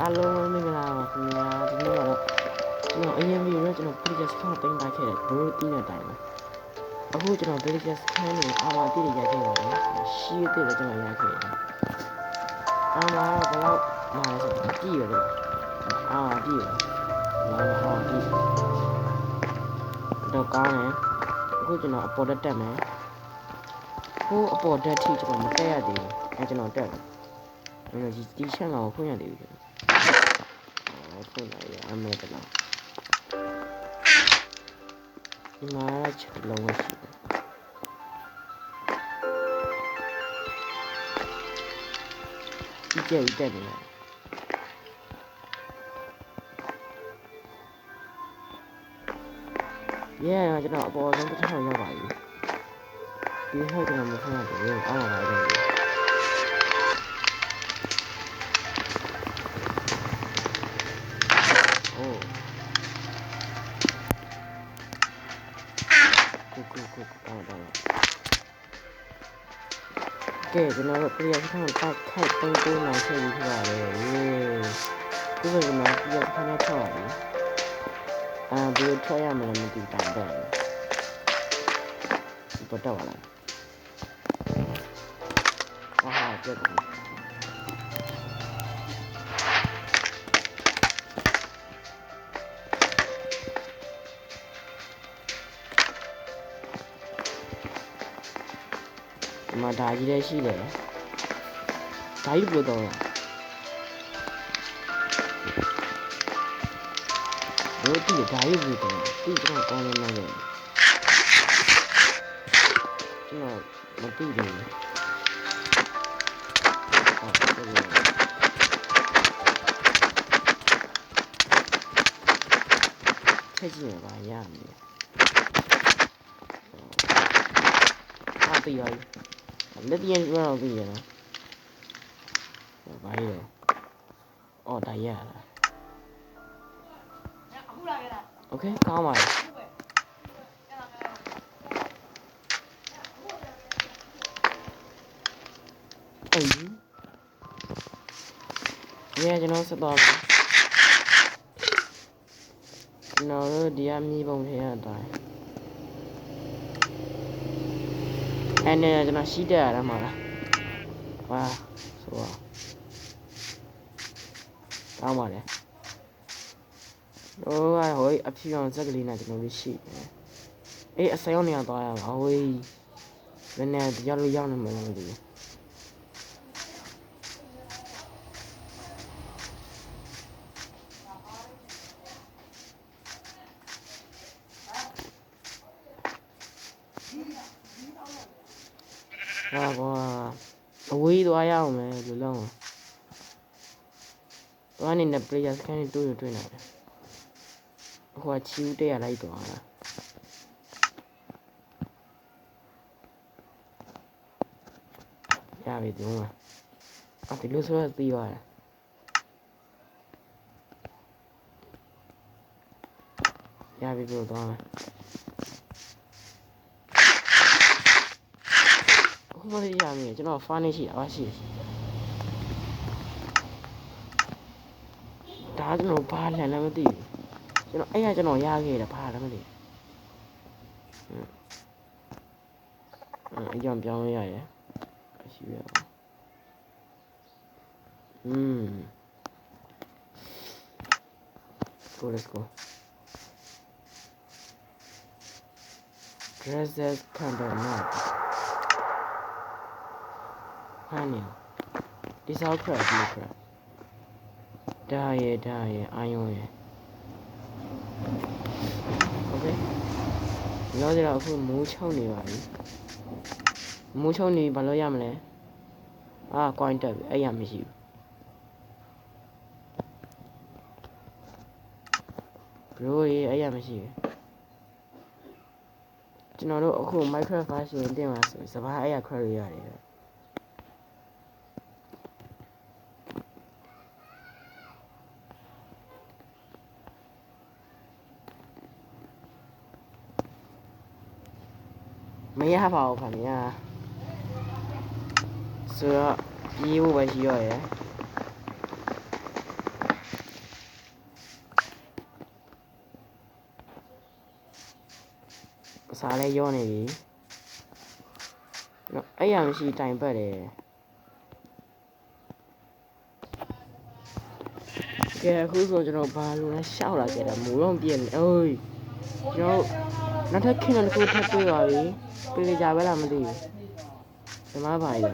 အားလုံးမင်္ဂလာပါခင်ဗျာဒီနေ့ကတော့ကျွန်တော်အရင်ဗီဒီယိုနဲ့ကျွန်တော် Village ခန်းတင်လိုက်ခဲ့တယ်ဘရိုတီးနဲ့တိုင်မှာအခုကျွန်တော် Village ခန်းနေအာမအတိတ်ရိုက်ခဲ့ပါတယ်ရှီးအတိတ်လည်းကျွန်တော်ရိုက်ခဲ့တယ်အာမဘယ်လောက်မှာလဲဆိုတော့ကြည့်ရတယ်အာမကြည့်ရအာမကြည့်တော့ကောင်းတယ်အခုကျွန်တော်အပေါ်တက်မယ်ဟိုအပေါ်တက်ထိကျွန်တော်မတက်ရသေးဘူးအဲကျွန်တော်တက်တယ်ဒီချက်ကောင်ဖွင့်ရသေးဘူးဖွင့်လိုက်ရအမေတလားဒီမှာချက်လုံးဝရှိတယ်ဒီကျက်တက်နေလားကျွန်တော်အပေါ်ဆုံးတစ်ထောင်ရောက်ပါပြီဒီဟိုကျွန်တော်မဖွင့်ရသေးဘူးအောက်မှာပါတယ်ကဲကျွန်တော်တို့ပြရခန်းတက်ခိုက်တုံးတုံးနိုင်ခဲ့ပြီဖြစ်ပါတယ်ဒီလိုကျွန်တော်ပြရခန်းနဲ့ထောက်ရတယ်ဘယ်ထွက်ရမလဲမသိတာတဲ့ပတ်တော့လာဟာကျက်မှာဒါကြီးလည်းရှိတယ်ဒါကြီးဘယ်လိုတော့ဘယ်ဒီဒါကြီးဘယ်လိုတော့ဒီကျွန်တော်ကောင်းနေနေတယ်ကျွန်တော်မသိဘူးချက်ကြည့်ရပါရမယ်အားတရလက်ပြန်ရအောင်ပြီးရနော်ဘာလဲအော်ဒါရလားအခုလာခဲ့လားโอเคကောင်းပါပြီကျွန်တော်ဆက်တော့ကျွန်တော်တို့ဒီအမြည်ပုံထဲရတိုင်းအဲ့နဲ့ကျွန်တော်ရှိတက်ရတာမှာလားဝါဆိုတော့ကောင်းပါလေဟိုကဟိုအဖြူအောင်ဇက်ကလေးနဲ့ကျွန်တော်လေးရှိတယ်အေးအစရောက်နေရသွားရအောင်ဟိုနည်းနည်းတရားလို့ရောက်နေမှာမသိဘူးဟာကွာအဝေးသွားရအောင်မယ်လူလုံးသွားနေတဲ့ player scan တွေတွေ့နေတယ်ဟိုကချီဦးတက်ရလိုက်သွားတာရပြီဒီမှာဒီလိုဆိုတော့ပြီးသွားတယ်ရပြီပြောသွားမယ်မသိရမင်းကျွန်တော်ဖားနေရှိတာပါရှိဒါကျွန်တော်ဘာလဲလည်းမသိဘူးကျွန်တော်အဲ့ရကျွန်တော်ရခဲ့တယ်ဘာလည်းမသိအကြောင်းပြောင်းရရရှိရlet's go dresses candle not honey this all crap die iron okay လောကြတော့အခုမိုးချုံနေပါပြီမိုးချုံနေဘာလို့ရမလဲကွိုင်းတက်ပြီအဲ့ရမရှိဘူးဘရိုရေးအဲ့ရမရှိဘူးကျွန်တော်တို့အခု Minecraft version တင်မှာဆိုစပါးအဲ့ရခွဲရရတယ်မရပါဘူးခင်ဗျာဆိုတော့ပြေးဖို့ပဲရှိရရယ် စားလဲရောနေပြီနော်အဲ့ရမရှိတိုင်ပတ်တယ်ကဲအခုဆိုကျွန်တော်ဘာလို့လဲရှောက်လာခဲ့တာမိုးတော့ပြည့်နေအိုးကျွန်တော်နောက်ထပ်ခင်းတစ်ခုထပ်တွေ့ပါပြီပြေးကြပဲလားမသိဘူးဒီမှာပါရ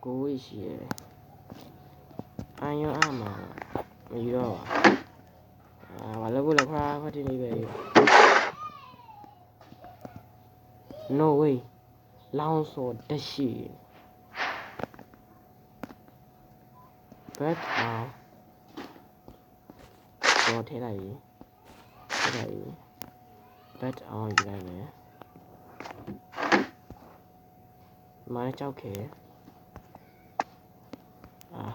ကိုဝေးရှိရအန်ရောအမှာမယူတော့ပါဘာလို့လဲခါဖတ်တင်နေပဲ No way လောင်းစောတက်ရှိဘက်အောင်တော့ထဲလိုက်ပြီဘက်အောင်ယူလိုက်မယ်မိုင်းကြောက်ခဲ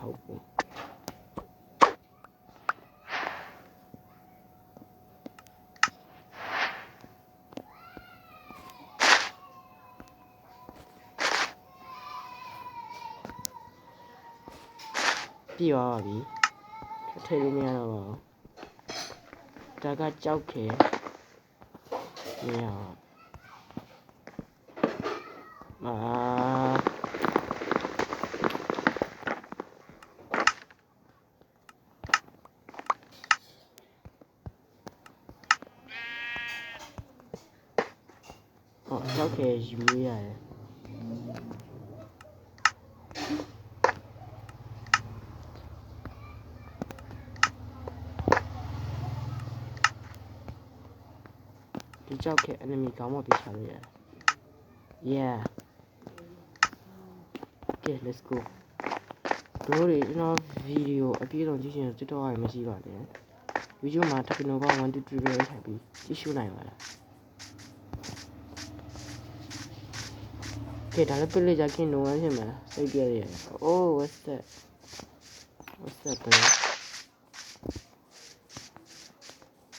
ဟုတ်ဘူးပြည့်သွားပြီထည့်လို့မရတော့ပါဘူးဒါကကြောက်ခဲမရကြောက်ခဲယူလို့ရတယ်ဒီကြောက်ခဲ enemy ကောင်းမှပြချလို့ရတယ် yeah okay let's go တို့တွေကျွန်တော်ဗီဒီယိုအပြည့်စုံကြည့်ချင်တဲ့ TikTok ကမရှိပါနဲ့ဗီဒီယိုမှာ Technova 1 2 3ပဲထိုင်ပြီးကြည့်ရှုနိုင်ပါလားကဲဒါလည်းပြည့်ကြခင်တော့ဖြစ်မှာစိတ်ပြည့်ရတယ် oh what's that bro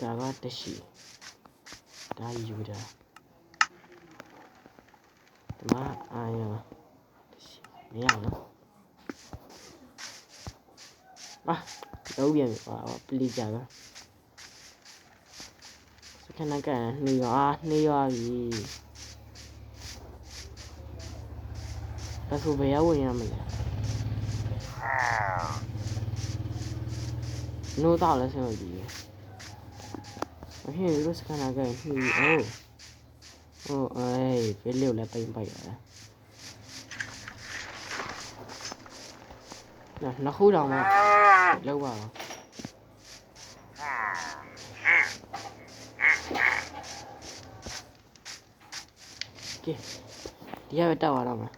ဒါကတရှိဒါယူတာဒီမှာအာရတရှိမရဘူးတော့ပြန်ပလီကြပါစခဏကနေရွာပြီဒါဆိုဘယ်ရောက်ဝင်ရမလဲနိုးတော့လဲဆင်းလို့ဒီမဖြစ်ဘူးလို့စခဏကနေအေးဘယ်လိုလဲပိန်ပိုက်ရလဲနှစ်ခုတောင်မှလောက်ပါတော့ကဲဒီကပဲတောက်ရတော့မှာ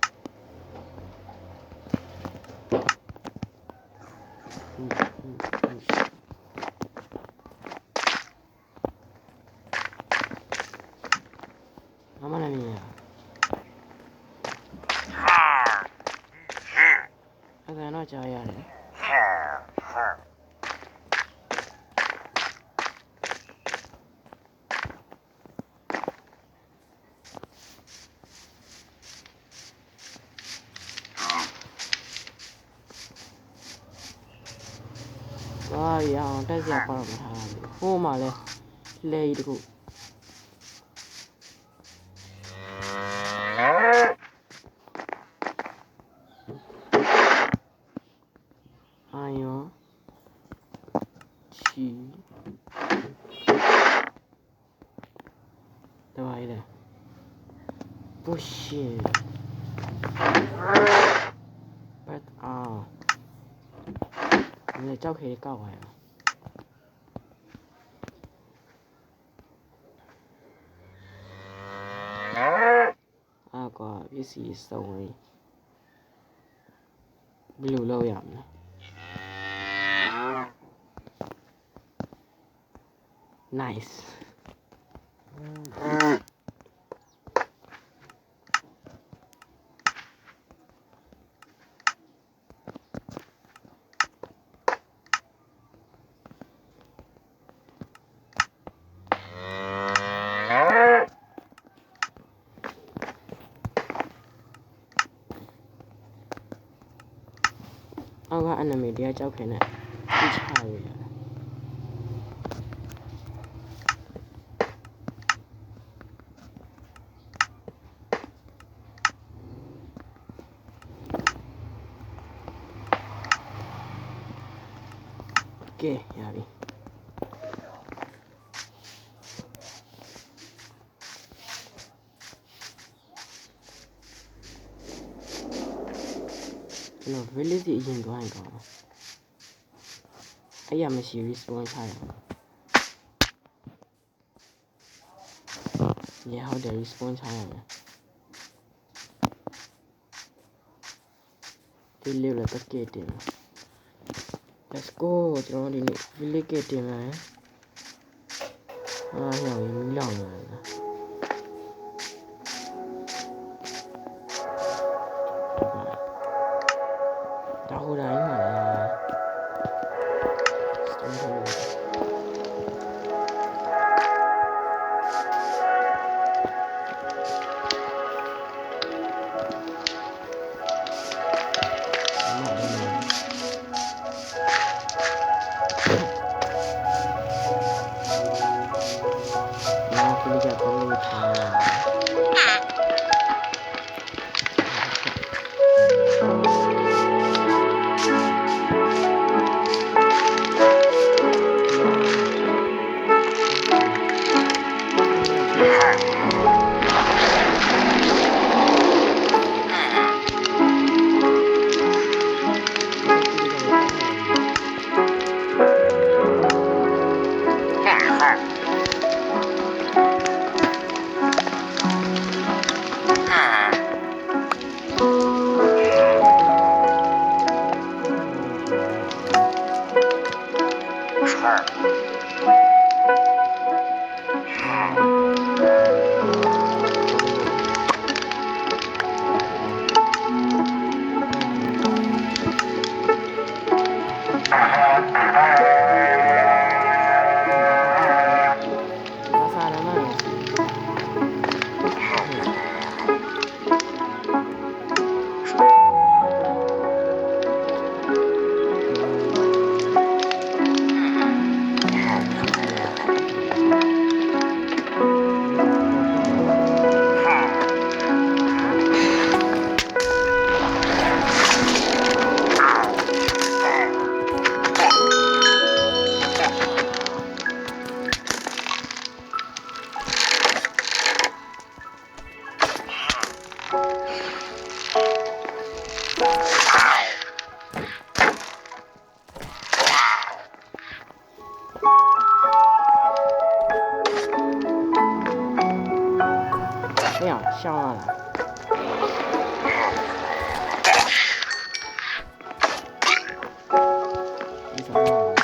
မမလည်းမြင်ရအဲ့ဒါတော့ကြားရတယ်ရအောင်တက်စရာပါတော့မထားဘူးဟိုမှာလဲလဲကြီးတခုအာယောချီတပါးလေပုရှင်ဘတ်你照可以告我呀？個於是送你不溜溜人啦。Nice。enemy တရားကြောက်ခင်နဲ့ပြချရရတယ်ကဲရပြီကျွန်တော် village အရင်သွားရင်ကောင်းအဲ့ရမရှိ respawn ချရအောင်ညဟုတ်တယ် respawn ချရမယ်ဒီလေးလည်းတစ်ကက်တင် let's go ကျွန်တော်ဒီနေ့ village ကတင်မယ်ဟောမလောင်နေလားဒါဟိုတိုင်းမှာ笑了。你怎么了？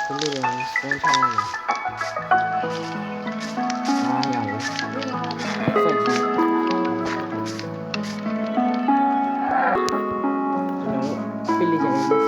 这里边生产了。哎呀，设计。比例简单。